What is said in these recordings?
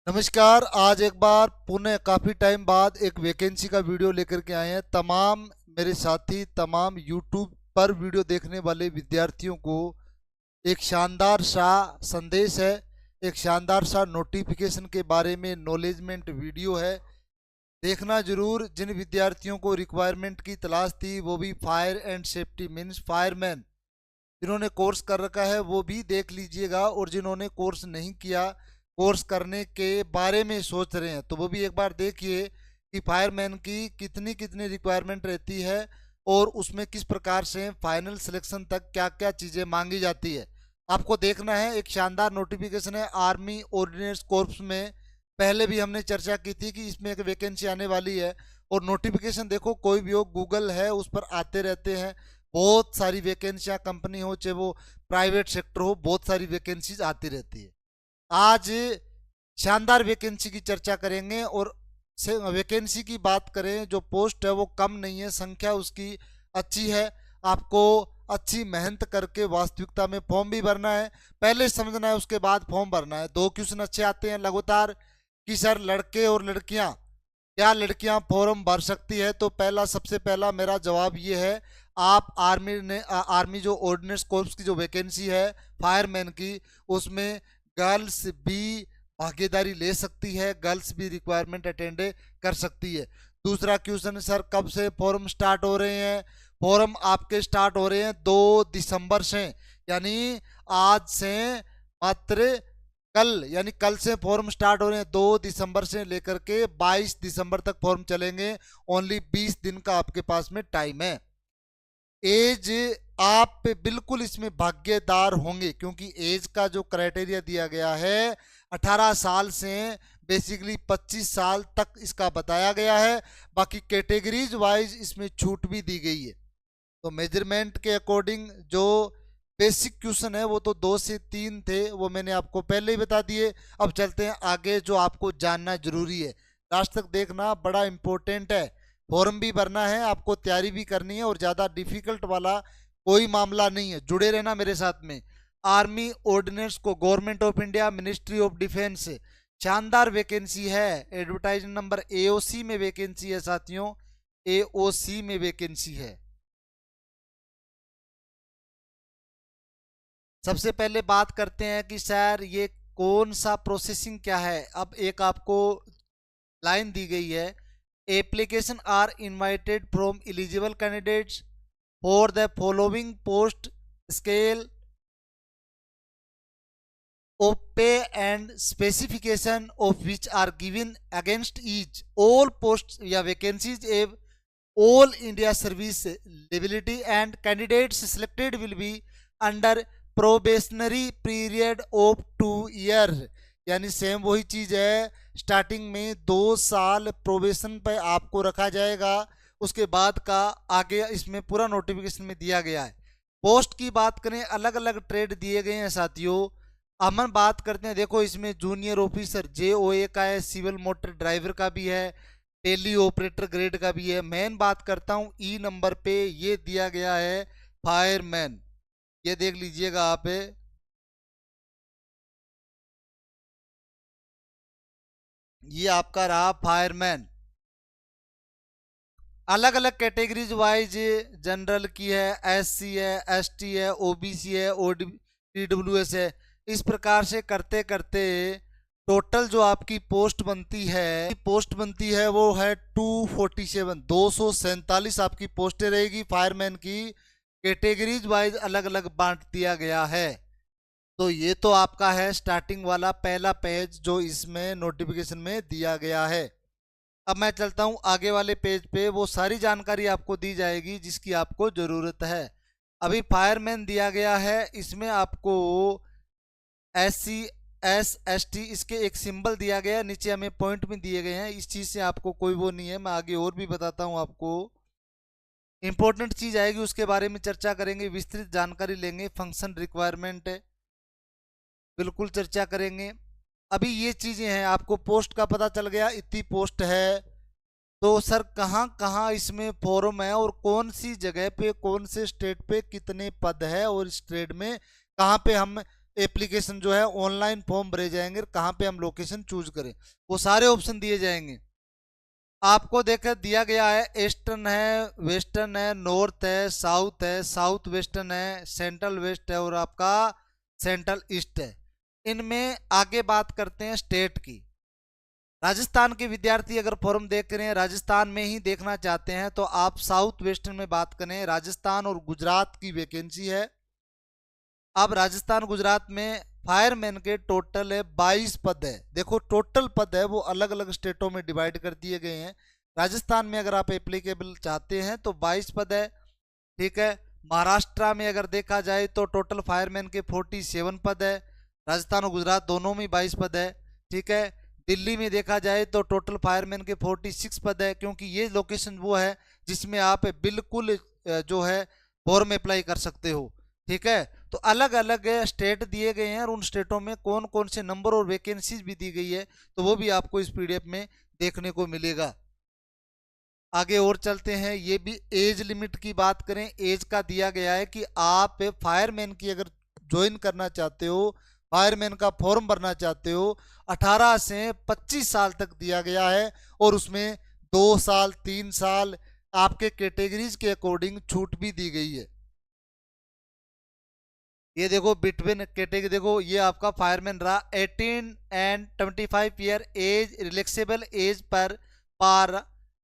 नमस्कार। आज एक बार पुनः काफ़ी टाइम बाद एक वैकेंसी का वीडियो लेकर के आए हैं। तमाम मेरे साथी, तमाम यूट्यूब पर वीडियो देखने वाले विद्यार्थियों को एक शानदार सा संदेश है, एक शानदार सा नोटिफिकेशन के बारे में नॉलेजमेंट वीडियो है। देखना जरूर। जिन विद्यार्थियों को रिक्वायरमेंट की तलाश थी, वो भी fire and safety means fireman, जिन्होंने कोर्स कर रखा है वो भी देख लीजिएगा, और जिन्होंने कोर्स नहीं किया, कोर्स करने के बारे में सोच रहे हैं, तो वो भी एक बार देखिए कि फायरमैन की कितनी कितनी रिक्वायरमेंट रहती है और उसमें किस प्रकार से फाइनल सिलेक्शन तक क्या क्या चीज़ें मांगी जाती है। आपको देखना है। एक शानदार नोटिफिकेशन है आर्मी ऑर्डिनेंस कोर्प्स में। पहले भी हमने चर्चा की थी कि इसमें एक वैकेंसी आने वाली है, और नोटिफिकेशन देखो, कोई भी हो, गूगल है उस पर आते रहते हैं। बहुत सारी वैकेंसियां, कंपनी हो चाहे वो प्राइवेट सेक्टर हो, बहुत सारी वैकेंसीज आती रहती है। आज शानदार वैकेंसी की चर्चा करेंगे, और वैकेंसी की बात करें, जो पोस्ट है वो कम नहीं है, संख्या उसकी अच्छी है। आपको अच्छी मेहनत करके वास्तविकता में फॉर्म भी भरना है। पहले समझना है, उसके बाद फॉर्म भरना है। 2 क्वेश्चन अच्छे आते हैं लगातार कि सर लड़के और लड़कियां, क्या लड़कियां फॉर्म भर सकती है? तो सबसे पहला मेरा जवाब ये है, आप आर्मी जो ऑर्डिनेंस कोर्प्स की जो वैकेंसी है फायरमैन की, उसमें गर्ल्स भी भागीदारी ले सकती है, गर्ल्स भी रिक्वायरमेंट अटेंड कर सकती है। दूसरा क्वेश्चन, सर कब से फॉर्म स्टार्ट हो रहे हैं? फॉर्म आपके स्टार्ट हो रहे हैं 2 दिसंबर से, यानी आज से मात्र कल, यानी कल से फॉर्म स्टार्ट हो रहे हैं। 2 दिसंबर से लेकर के 22 दिसंबर तक फॉर्म चलेंगे। ओनली 20 दिन का आपके पास में टाइम है। एज, आप बिल्कुल इसमें भाग्यदार होंगे, क्योंकि एज का जो क्राइटेरिया दिया गया है 18 साल से बेसिकली 25 साल तक इसका बताया गया है। बाकी कैटेगरीज वाइज इसमें छूट भी दी गई है। तो मेजरमेंट के अकॉर्डिंग जो बेसिक क्वेश्चन है वो तो 2 से 3 थे, वो मैंने आपको पहले ही बता दिए। अब चलते हैं आगे, जो आपको जानना जरूरी है, लास्ट तक देखना, बड़ा इंपॉर्टेंट है। फॉर्म भी भरना है, आपको तैयारी भी करनी है, और ज़्यादा डिफिकल्ट वाला कोई मामला नहीं है। जुड़े रहना मेरे साथ में। आर्मी ऑर्डिनेंस को government of India, ministry of defence, शानदार वैकेंसी है। एडवर्टाइजमेंट नंबर AOC में वैकेंसी है साथियों, AOC में वैकेंसी है। सबसे पहले बात करते हैं कि सर ये कौन सा प्रोसेसिंग क्या है। अब एक आपको लाइन दी गई है, application are invited from eligible candidates for the following post scale of pay and specification of which are given against each all posts या vacancies of all India service liability, and candidates selected will be under probationary period of 2 years। यानी same वही चीज है, starting में 2 साल probation पे आपको रखा जाएगा, उसके बाद का आगे इसमें पूरा नोटिफिकेशन में दिया गया है। पोस्ट की बात करें, अलग अलग ट्रेड दिए गए हैं साथियों। अब हम बात करते हैं, देखो इसमें जूनियर ऑफिसर JOA का है, सिविल मोटर ड्राइवर का भी है, टेली ऑपरेटर ग्रेड का भी है। मैन बात करता हूं E नंबर पे, ये दिया गया है फायरमैन, ये देख लीजिएगा आप, ये आपका रहा फायरमैन। अलग अलग कैटेगरीज वाइज, जनरल की है, SC है, ST है, OBC है, ODWS है। इस प्रकार से करते करते टोटल जो आपकी पोस्ट बनती है वो है 247, 247 आपकी पोस्टें रहेगी फायरमैन की। कैटेगरीज वाइज अलग अलग बांट दिया गया है। तो ये तो आपका है स्टार्टिंग वाला पहला पेज जो इसमें नोटिफिकेशन में दिया गया है। अब मैं चलता हूं आगे वाले पेज पे, वो सारी जानकारी आपको दी जाएगी जिसकी आपको जरूरत है। अभी फायरमैन दिया गया है, इसमें आपको SC, SST इसके एक सिंबल दिया गया है, नीचे हमें पॉइंट में दिए गए हैं। इस चीज से आपको कोई वो नहीं है, मैं आगे और भी बताता हूं आपको। इंपॉर्टेंट चीज आएगी उसके बारे में चर्चा करेंगे, विस्तृत जानकारी लेंगे। फंक्शन रिक्वायरमेंट है, बिल्कुल चर्चा करेंगे। अभी ये चीजें हैं, आपको पोस्ट का पता चल गया, इतनी पोस्ट है। तो सर कहाँ कहाँ इसमें फॉर्म है, और कौन सी जगह पे, कौन से स्टेट पे कितने पद है, और इस ट्रेड में कहाँ पे हम एप्लीकेशन जो है ऑनलाइन फॉर्म भरे जाएंगे, कहाँ पे हम लोकेशन चूज करें वो सारे ऑप्शन दिए जाएंगे। आपको देखा दिया गया है ईस्टर्न है, वेस्टर्न है, नॉर्थ है, साउथ वेस्टर्न है, सेंट्रल वेस्ट है और आपका सेंट्रल ईस्ट है। इनमें आगे बात करते हैं स्टेट की। राजस्थान के विद्यार्थी अगर फॉर्म देख रहे हैं, राजस्थान में ही देखना चाहते हैं, तो आप साउथ वेस्टर्न में बात करें। राजस्थान और गुजरात की वैकेंसी है। अब राजस्थान गुजरात में फायरमैन के टोटल है 22 पद है। देखो टोटल पद है वो अलग अलग स्टेटों में डिवाइड कर दिए गए हैं। राजस्थान में अगर आप एप्लीकेबल चाहते हैं तो 22 पद है, ठीक है। महाराष्ट्र में अगर देखा जाए तो टोटल फायरमैन के 47 पद है। राजस्थान और गुजरात दोनों में 22 पद है, ठीक है। दिल्ली में देखा जाए तो टोटल फायरमैन के 46 पद है, क्योंकि ये लोकेशन वो है जिसमें आप बिल्कुल जो है फॉर्म अप्लाई कर सकते हो, ठीक है। तो अलग अलग स्टेट दिए गए हैं और उन स्टेटों में कौन कौन से नंबर और वैकेंसीज भी दी गई है, तो वो भी आपको इस पीडीएफ में देखने को मिलेगा। आगे और चलते हैं। ये भी एज लिमिट की बात करें, एज का दिया गया है कि आप फायरमैन की अगर ज्वाइन करना चाहते हो, फायरमैन का फॉर्म भरना चाहते हो, 18 से 25 साल तक दिया गया है। और उसमें 2 साल 3 साल आपके कैटेगरीज के अकॉर्डिंग छूट भी दी गई है। ये देखो बिटवीन कैटेगरी, देखो ये आपका फायरमैन रहा 18 and 25 year age, relaxable age पर पार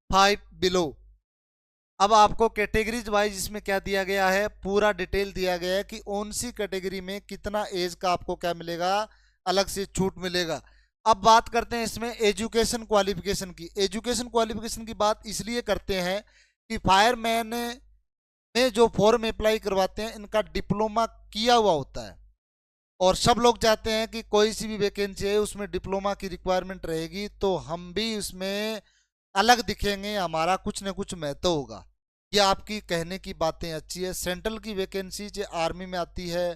5 बिलो। अब आपको कैटेगरीज वाइज इसमें क्या दिया गया है, पूरा डिटेल दिया गया है कि कौन सी कैटेगरी में कितना एज का आपको क्या मिलेगा, अलग से छूट मिलेगा। अब बात करते हैं इसमें एजुकेशन क्वालिफिकेशन की। एजुकेशन क्वालिफिकेशन की बात इसलिए करते हैं कि फायरमैन में जो फॉर्म अप्लाई करवाते हैं इनका डिप्लोमा किया हुआ होता है, और सब लोग चाहते हैं कि कोई सी भी वैकेंसी है उसमें डिप्लोमा की रिक्वायरमेंट रहेगी तो हम भी उसमें अलग दिखेंगे, हमारा कुछ न कुछ महत्व होगा। ये आपकी कहने की बातें अच्छी है। सेंट्रल की वैकेंसी जो आर्मी में आती है,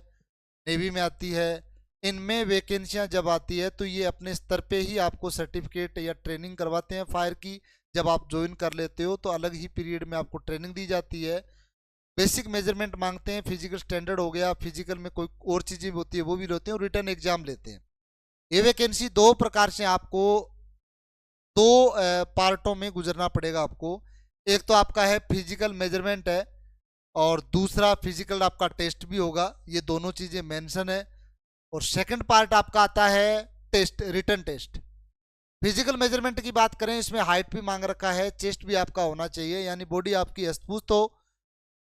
नेवी में आती है, इनमें वैकेंसियां जब आती है तो ये अपने स्तर पे ही आपको सर्टिफिकेट या ट्रेनिंग करवाते हैं फायर की। जब आप ज्वाइन कर लेते हो तो अलग ही पीरियड में आपको ट्रेनिंग दी जाती है। बेसिक मेजरमेंट मांगते हैं, फिजिकल स्टैंडर्ड हो गया, फिजिकल में कोई और चीज़ें भी होती है वो भी लेते हैं, और रिटर्न एग्जाम लेते हैं। ये वैकेंसी दो प्रकार से आपको दो पार्टों में गुजरना पड़ेगा आपको। एक तो आपका है फिजिकल मेजरमेंट है, और दूसरा फिजिकल आपका टेस्ट भी होगा। ये दोनों चीज़ें मेंशन है। और सेकंड पार्ट आपका आता है test, written test. Physical measurement की बात करें, इसमें हाइट भी मांग रखा है, चेस्ट भी आपका होना चाहिए, यानी बॉडी आपकी स्पूत हो।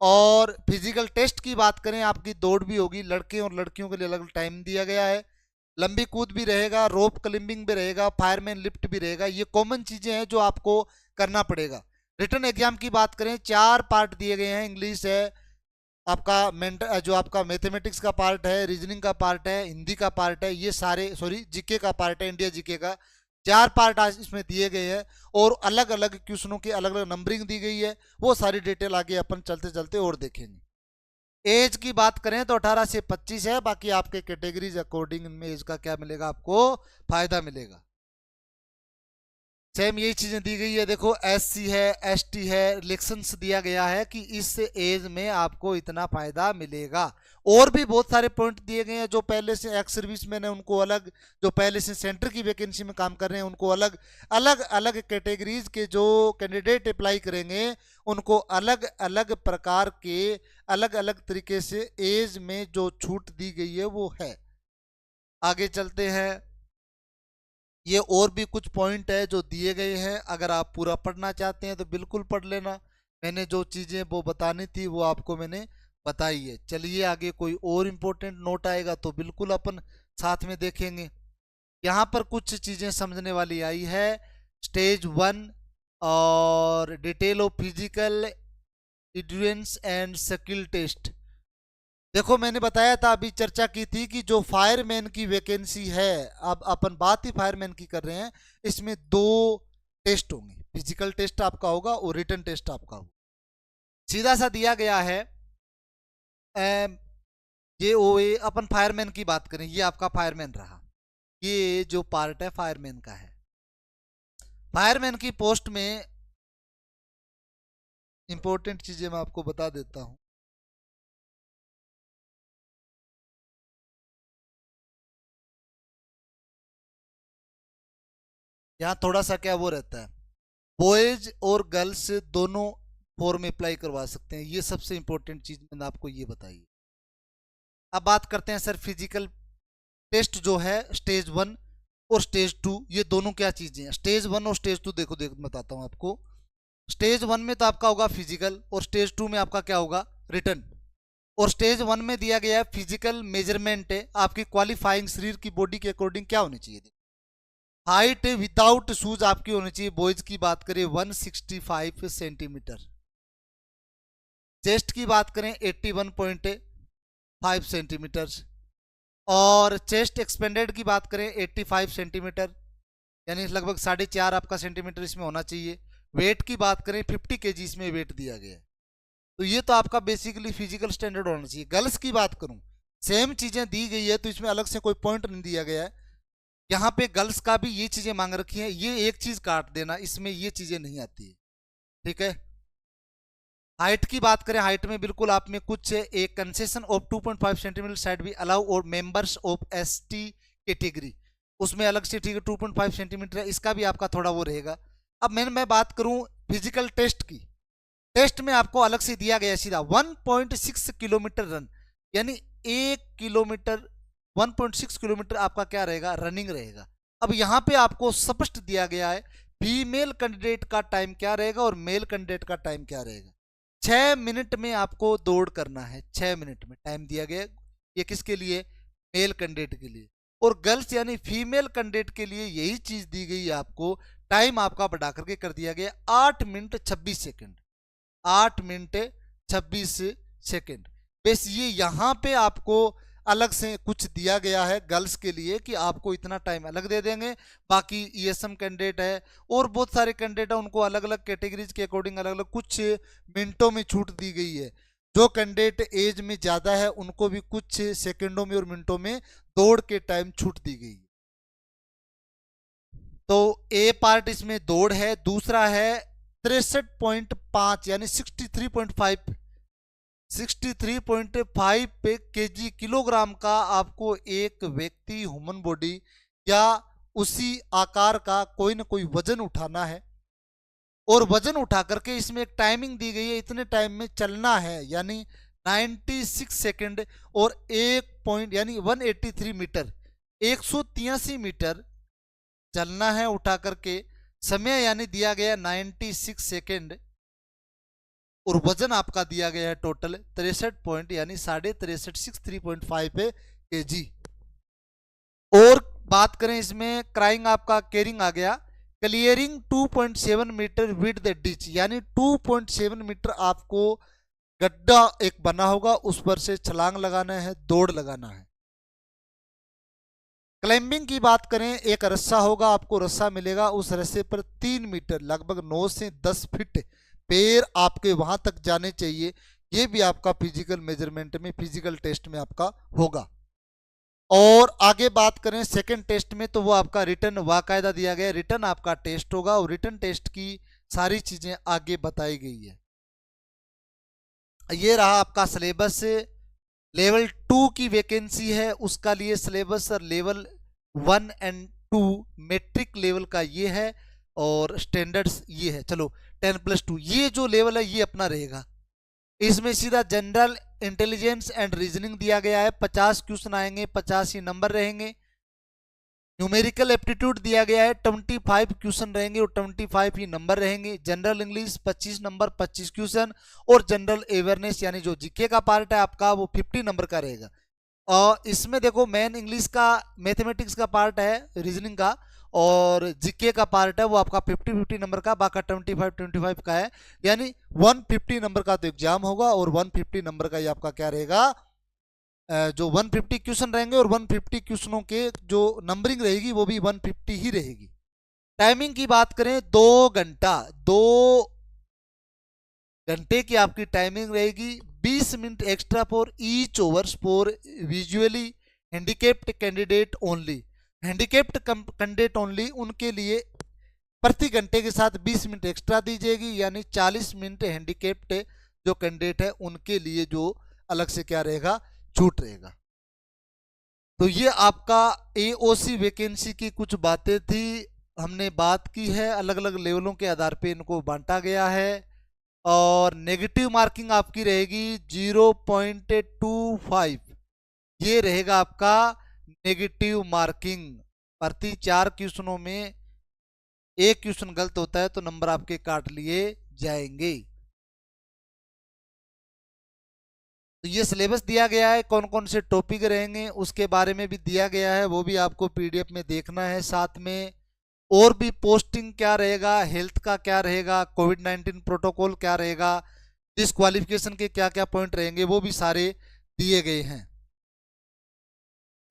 और फिजिकल टेस्ट की बात करें, आपकी दौड़ भी होगी, लड़के और लड़कियों के लिए अलग टाइम दिया गया है। लंबी कूद भी रहेगा, रोप क्लाइंबिंग भी रहेगा, फायरमैन लिफ्ट भी रहेगा। ये कॉमन चीजें हैं जो आपको करना पड़ेगा। रिटर्न एग्जाम की बात करें, 4 पार्ट दिए गए हैं। इंग्लिश है आपका, जो आपका मैथमेटिक्स का पार्ट है, रीजनिंग का पार्ट है, हिंदी का पार्ट है, ये सारे, सॉरी जीके का पार्ट है, इंडिया जीके का। 4 पार्ट आज इसमें दिए गए हैं, और अलग अलग क्वेश्चनों की अलग अलग नंबरिंग दी गई है। वो सारी डिटेल आगे अपन चलते चलते और देखेंगे। एज की बात करें तो 18 से 25 है। बाकी आपके कैटेगरीज अकॉर्डिंग इनमें एज का क्या मिलेगा, आपको फायदा मिलेगा। सेम यही चीजें दी गई है। देखो SC है, ST है, रिलेक्शंस दिया गया है कि इस एज में आपको इतना फायदा मिलेगा। और भी बहुत सारे पॉइंट दिए गए हैं। जो पहले से एक्स सर्विस मैन है उनको अलग, जो पहले से सेंटर की वैकेंसी में काम कर रहे हैं उनको अलग, अलग अलग कैटेगरीज के जो कैंडिडेट अप्लाई करेंगे उनको अलग अलग प्रकार के, अलग अलग तरीके से एज में जो छूट दी गई है वो है। आगे चलते हैं। ये और भी कुछ पॉइंट है जो दिए गए हैं, अगर आप पूरा पढ़ना चाहते हैं तो बिल्कुल पढ़ लेना। मैंने जो चीज़ें वो बतानी थी वो आपको मैंने बताई है। चलिए आगे कोई और इम्पोर्टेंट नोट आएगा तो बिल्कुल अपन साथ में देखेंगे। यहाँ पर कुछ चीज़ें समझने वाली आई है। स्टेज 1 और detail of physical endurance and skill test. देखो मैंने बताया था, अभी चर्चा की थी कि जो फायरमैन की वैकेंसी है, अब अपन बात ही फायरमैन की कर रहे हैं, इसमें 2 टेस्ट होंगे। फिजिकल टेस्ट आपका होगा और रिटन टेस्ट आपका होगा। सीधा सा दिया गया है। ये अपन फायरमैन की बात करें, ये आपका फायरमैन रहा। ये जो पार्ट है फायरमैन का है। फायरमैन की पोस्ट में इंपॉर्टेंट चीजें मैं आपको बता देता हूं। यहाँ थोड़ा सा क्या वो रहता है, बॉयज और गर्ल्स दोनों फॉर्म अप्लाई करवा सकते हैं। ये सबसे इंपॉर्टेंट चीज मैंने आपको ये बताई। अब बात करते हैं सर फिजिकल टेस्ट जो है स्टेज 1 और स्टेज 2, ये दोनों क्या चीजें हैं। स्टेज 1 और स्टेज 2 देखो बताता हूं आपको। स्टेज 1 में तो आपका होगा फिजिकल और स्टेज 2 में आपका क्या होगा, रिटन। और स्टेज 1 में दिया गया है फिजिकल मेजरमेंट है आपकी क्वालिफाइंग शरीर की बॉडी के अकॉर्डिंग क्या होनी चाहिए। हाइट विदाउट शूज आपकी होनी चाहिए, बॉयज की बात करें 165 सेंटीमीटर। चेस्ट की बात करें 81.5 सेंटीमीटर। और चेस्ट एक्सपेंडेड की बात करें 85 सेंटीमीटर, यानी लगभग 4.5 आपका सेंटीमीटर इसमें होना चाहिए। वेट की बात करें 50 kg इसमें वेट दिया गया है। तो ये तो आपका बेसिकली फिजिकल स्टैंडर्ड होना चाहिए। गर्ल्स की बात करूं सेम चीजें दी गई है, तो इसमें अलग से कोई पॉइंट नहीं दिया गया है। यहाँ पे गर्ल्स का भी ये चीजें मांग रखी है, ये एक चीज काट देना, इसमें ये चीजें नहीं आती है, ठीक है। हाइट की बात करें, हाइट में बिल्कुल आप में कुछ एक कंसेशन ऑफ 2.5 सेंटीमीटर साइड भी अलाउ और मेंबर्स ऑफ एसटी कैटेगरी उसमें अलग से, ठीक है 2.5 सेंटीमीटर है, इसका भी आपका थोड़ा वो रहेगा। अब मैं बात करूं फिजिकल टेस्ट की, टेस्ट में आपको अलग से दिया गया सीधा 1.6 किलोमीटर रन, यानी 1 किलोमीटर 1.6 किलोमीटर आपका क्या रहेगा, रनिंग रहेगा। अब यहाँ पे आपको स्पष्ट दिया गया है फीमेल कैंडिडेट का टाइम क्या रहेगा और मेल कैंडिडेट का टाइम क्या रहेगा। 6 मिनट में आपको दौड़ करना है, 6 मिनट में टाइम दिया गया। ये किसके लिए, मेल कैंडिडेट के लिए। और गर्ल्स यानी फीमेल कैंडिडेट के लिए यही चीज दी गई है आपको, टाइम आपका बढ़ा करके कर दिया गया 8 मिनट 26 सेकंड, 8 मिनट 26 सेकंड। बस ये यहाँ पे आपको अलग से कुछ दिया गया है गर्ल्स के लिए कि आपको इतना टाइम अलग दे देंगे। बाकी ईएसएम कैंडिडेट है और बहुत सारे कैंडिडेट है, उनको अलग अलग कैटेगरीज के अकॉर्डिंग अलग अलग कुछ मिनटों में छूट दी गई है। जो कैंडिडेट एज में ज्यादा है उनको भी कुछ सेकंडों में और मिनटों में दौड़ के टाइम छूट दी गई। तो ए पार्ट इसमें दौड़ है। दूसरा है 63.5 यानी 63.5 kg किलोग्राम का आपको एक व्यक्ति ह्यूमन बॉडी या उसी आकार का कोई ना कोई वजन उठाना है। और वजन उठा करके इसमें एक टाइमिंग दी गई है, इतने टाइम में चलना है, यानी 96 सेकंड और 1 पॉइंट यानी 183 मीटर 183 मीटर चलना है उठा करके। समय यानी दिया गया 96 सेकंड और वजन आपका दिया गया है टोटल 63 पॉइंट यानी 63.5 kg। और बात करें इसमें क्राइंग आपका केयरिंग आ गया, clearing 2.7 metre with the ditch, यानी 2.7 मीटर आपको गड्ढा एक बना होगा, उस पर से छलांग लगाना है, दौड़ लगाना है। क्लाइंबिंग की बात करें, एक रस्सा होगा, आपको रस्सा मिलेगा, उस रस्से पर 3 मीटर लगभग 9 से 10 फीट पैर आपके वहां तक जाने चाहिए। ये भी आपका फिजिकल मेजरमेंट में फिजिकल टेस्ट में आपका होगा। और आगे बात करें सेकंड टेस्ट में, तो वो आपका रिटर्न वाकायदा दिया गया, रिटर्न आपका टेस्ट होगा और रिटर्न टेस्ट की सारी चीजें आगे बताई गई है। ये रहा आपका सिलेबस। लेवल 2 की वैकेंसी है, उसका लिए सिलेबस और लेवल 1 एंड 2 मैट्रिक लेवल का ये है और स्टैंडर्ड्स ये है। चलो 10+2 ये जो लेवल है ये अपना रहेगा। इसमें सीधा जनरल इंटेलिजेंस एंड रीजनिंग दिया गया है, 50 क्वेश्चन आएंगे, 50 ही नंबर रहेंगे। न्यूमेरिकल एप्टीट्यूड दिया गया है, 25 क्वेश्चन रहेंगे और 25 ही नंबर रहेंगे। जनरल इंग्लिश 25 नंबर 25 क्वेश्चन और जनरल अवेयरनेस यानी जो जीके का पार्ट है आपका वो 50 नंबर का रहेगा। और इसमें देखो मेन इंग्लिश का मैथमेटिक्स का पार्ट है, रीजनिंग का, और जीके का पार्ट है वो आपका 50 नंबर का, बाका 25 का है, यानी 150 नंबर का तो एग्जाम होगा और 150 नंबर का ये आपका क्या रहेगा, जो 150 क्वेश्चन रहेंगे और 150 क्वेश्चनों के जो नंबरिंग रहेगी वो भी 150 ही रहेगी। टाइमिंग की बात करें 2 घंटा 2 घंटे की आपकी टाइमिंग रहेगी। 20 minute extra for each overs for visually handicapped candidate only, handicapped candidate only उनके लिए प्रति घंटे के साथ 20 मिनट एक्स्ट्रा दी जाएगी, यानी 40 मिनट हैंडीकेप्ड जो कैंडिडेट है उनके लिए जो अलग से क्या रहेगा, छूट रहेगा। तो ये आपका एओसी वैकेंसी की कुछ बातें थी। हमने बात की है, अलग अलग लेवलों के आधार पे इनको बांटा गया है। और नेगेटिव मार्किंग आपकी रहेगी 0.25, ये रहेगा आपका नेगेटिव मार्किंग। प्रति 4 क्वेश्चनों में एक क्वेश्चन गलत होता है तो नंबर आपके काट लिए जाएंगे। तो ये सिलेबस दिया गया है, कौन कौन से टॉपिक रहेंगे उसके बारे में भी दिया गया है, वो भी आपको पीडीएफ में देखना है। साथ में और भी पोस्टिंग क्या रहेगा, हेल्थ का क्या रहेगा, कोविड-19 प्रोटोकॉल क्या रहेगा, डिस्क्वालिफिकेशन के क्या क्या पॉइंट रहेंगे, वो भी सारे दिए गए हैं।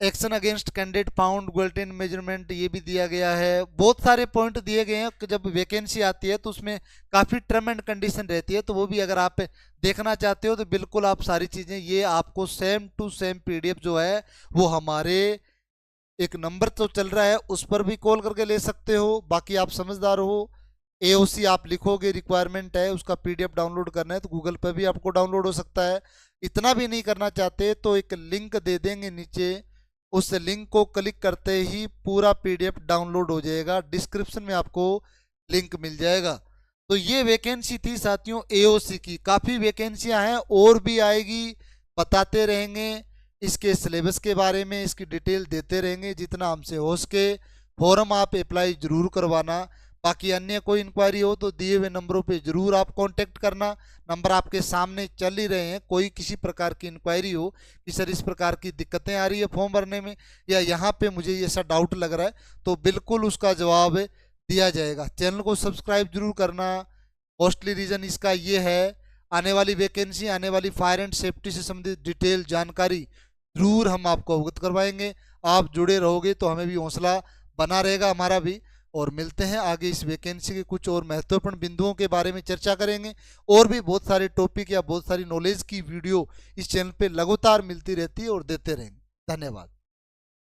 Action against candidate found guillotine measurement, ये भी दिया गया है। बहुत सारे पॉइंट दिए गए हैं कि जब वैकेंसी आती है तो उसमें काफ़ी टर्म एंड कंडीशन रहती है, तो वो भी अगर आप देखना चाहते हो तो बिल्कुल आप सारी चीज़ें, ये आपको सेम टू सेम पीडीएफ जो है वो हमारे एक नंबर तो चल रहा है उस पर भी कॉल करके ले सकते हो। बाकी आप समझदार हो, एओसी आप लिखोगे, रिक्वायरमेंट है, उसका पीडीएफ डाउनलोड करना है तो गूगल पर भी आपको डाउनलोड हो सकता है। इतना भी नहीं करना चाहते तो एक लिंक दे देंगे नीचे, उस लिंक को क्लिक करते ही पूरा पीडीएफ डाउनलोड हो जाएगा, डिस्क्रिप्शन में आपको लिंक मिल जाएगा। तो ये वैकेंसी थी साथियों एओसी की, काफ़ी वैकेंसियां हैं और भी आएगी, बताते रहेंगे, इसके सिलेबस के बारे में इसकी डिटेल देते रहेंगे जितना हमसे हो सके। फॉर्म आप अप्लाई जरूर करवाना। बाकी अन्य कोई इंक्वायरी हो तो दिए हुए नंबरों पे जरूर आप कांटेक्ट करना, नंबर आपके सामने चल ही रहे हैं। कोई किसी प्रकार की इंक्वायरी हो कि सर इस प्रकार की दिक्कतें आ रही है फॉर्म भरने में या यहाँ पे मुझे ऐसा डाउट लग रहा है, तो बिल्कुल उसका जवाब दिया जाएगा। चैनल को सब्सक्राइब जरूर करना। मोस्टली रीज़न इसका ये है, आने वाली वैकेंसी, आने वाली फायर एंड सेफ्टी से संबंधित डिटेल जानकारी जरूर हम आपको अवगत करवाएंगे। आप जुड़े रहोगे तो हमें भी हौसला बना रहेगा, हमारा भी। और मिलते हैं आगे इस वैकेंसी के कुछ और महत्वपूर्ण बिंदुओं के बारे में चर्चा करेंगे। और भी बहुत सारे टॉपिक या बहुत सारी नॉलेज की वीडियो इस चैनल पे लगातार मिलती रहती है और देते रहेंगे। धन्यवाद।